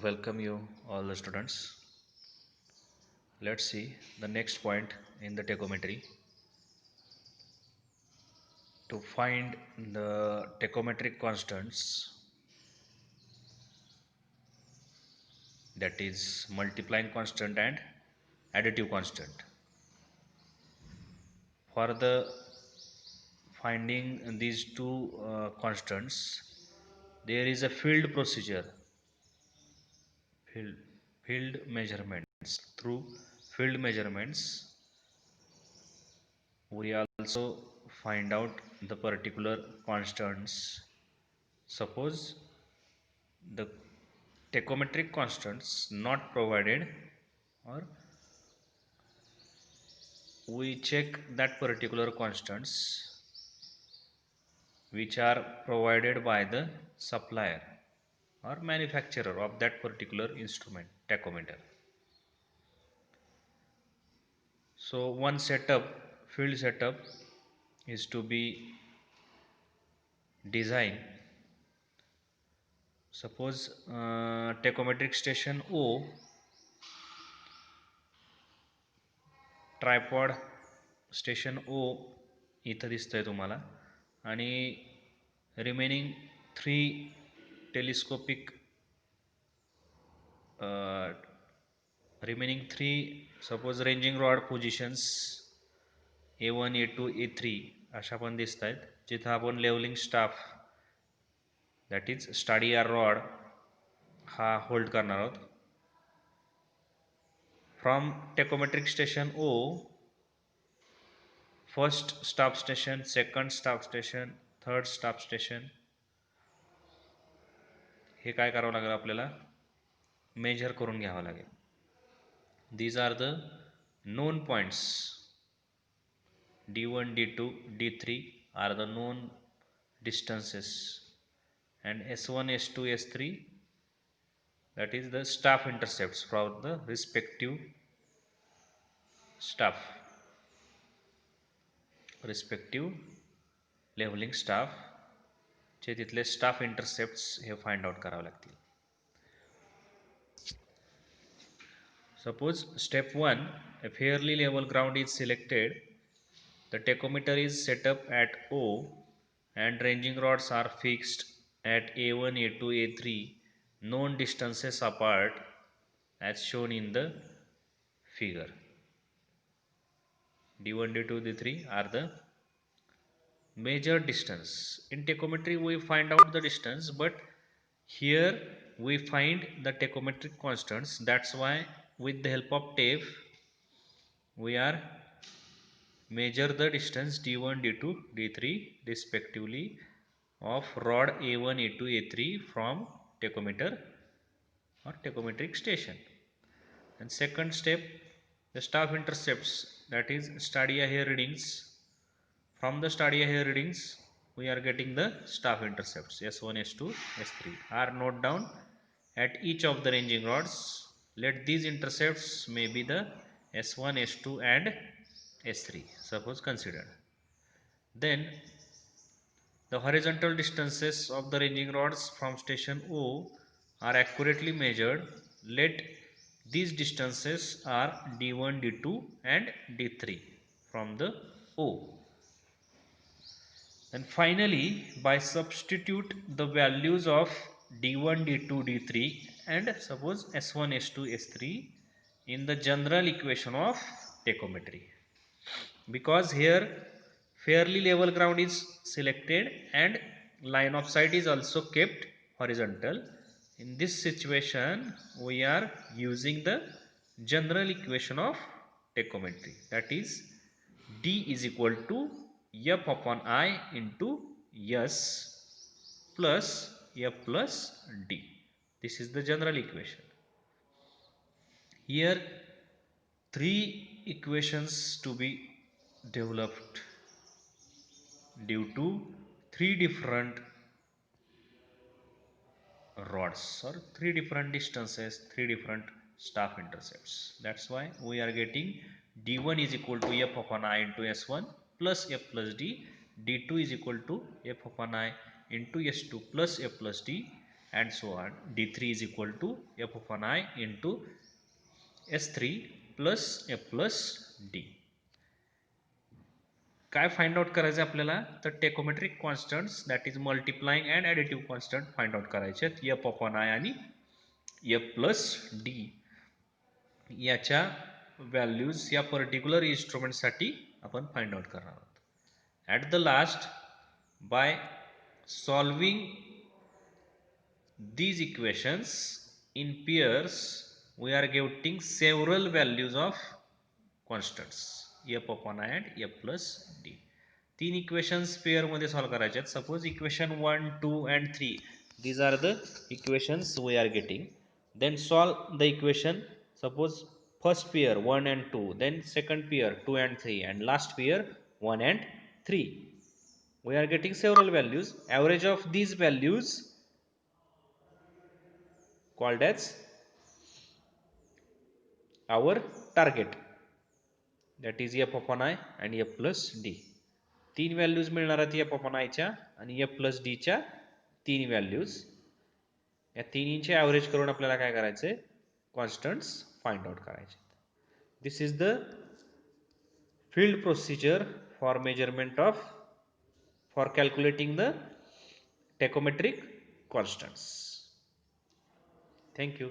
welcome you all the students. Let's see the next point in the tachometry. To find the tachometric constants, that is multiplying constant and additive constant. For the finding these two constants, there is a field procedure, field, field measurements. Through field measurements, we also find out the particular constants. Suppose the tachometric constants not provided, or we check that particular constants which are provided by the supplier or manufacturer of that particular instrument tachometer. So one field setup is to be designed. Suppose tachometric station O, tripod station O इथं दिसतंय तुम्हाला, आणि remaining 3 telescopic suppose ranging rod positions A1 A2 A3 अशा पण दिसत आहेत, जिथं आपण levelling staff that is stadia rod हा होल्ड करणार आहोत. From tachometric station O, first staff station, second staff station, third staff station, हे काय करावं लागेल आपल्याला, मेजर करून घ्यावं लागेल. These are the known points. D1 D2 D3 are the known distances, and S1 S2 S3, that is the staff intercepts from the respective leveling staff चे तिथले स्टाफ इंटरसेप्ट्स हे फाइंड आउट करावे लागतील. Suppose step 1, a fairly level ground is selected. The tachometer is set up at O and ranging rods are fixed at A1, A2, A3, known distances apart as shown in the figure. D1, D2, D3 are the measured distance. In tachometry we find out the distance, but here we find the tachometric constants. That's why with the help of tape we are measure the distance D1 D2 D3 respectively of rod A1 A2 A3 from tachometer or tachometric station. And second step, the staff intercepts, that is stadia hair readings. From the stadia hair readings we are getting the staff intercepts S1 S2 S3 are noted down at each of the ranging rods. Let these intercepts may be the S1 S2 and S3 suppose considered. Then the horizontal distances of the ranging rods from station O are accurately measured. Let these distances are D1 D2 and D3 from the O. And finally, by substitute the values of D1 D2 D3 and suppose S1 S2 S3 in the general equation of tachometry, because here fairly level ground is selected and line of sight is also kept horizontal. In this situation we are using the general equation of tachometry, that is D is equal to F upon I into S plus F plus D. This is the general equation. Here 3 equations to be developed due to 3 different rods or 3 different distances, 3 different staff intercepts. That's why we are getting D1 is equal to F upon I into S1 plus F plus D, D2 is equal to F upon I into S2 plus F plus D, and so on. D3 is equal to f of an I into S3 plus f plus d. काय find out करायचं आपल्याला तर tachometric constants that is multiplying and additive constant find out करायचे आहेत F upon I आणि F plus D याच्या values या particular इन्स्ट्रुमेंटसाठी आपण फाइंड आउट करणार आहोत. At the last by solving these equations in pairs we are getting several values of constants f upon I and f plus d. तीन equations pair मध्ये solve करायचे आहेत. Suppose equation 1 2 and 3 these are the equations we are getting. Then solve the equation. Suppose first pair 1 and 2, then second pair 2 and 3, and last pair 1 and 3. We are getting several values. Average of these values called as our target, that is f upon I and f plus d. तीन values मिळणार आहेत f upon I च्या आणि f plus d च्या तीन values. या तिन्हींचे average करून आपल्याला काय करायचंय कॉन्स्टंट्स फाइंड आउट करायचे. This is the field procedure for measurement of for calculating the tachometric constants. Thank you.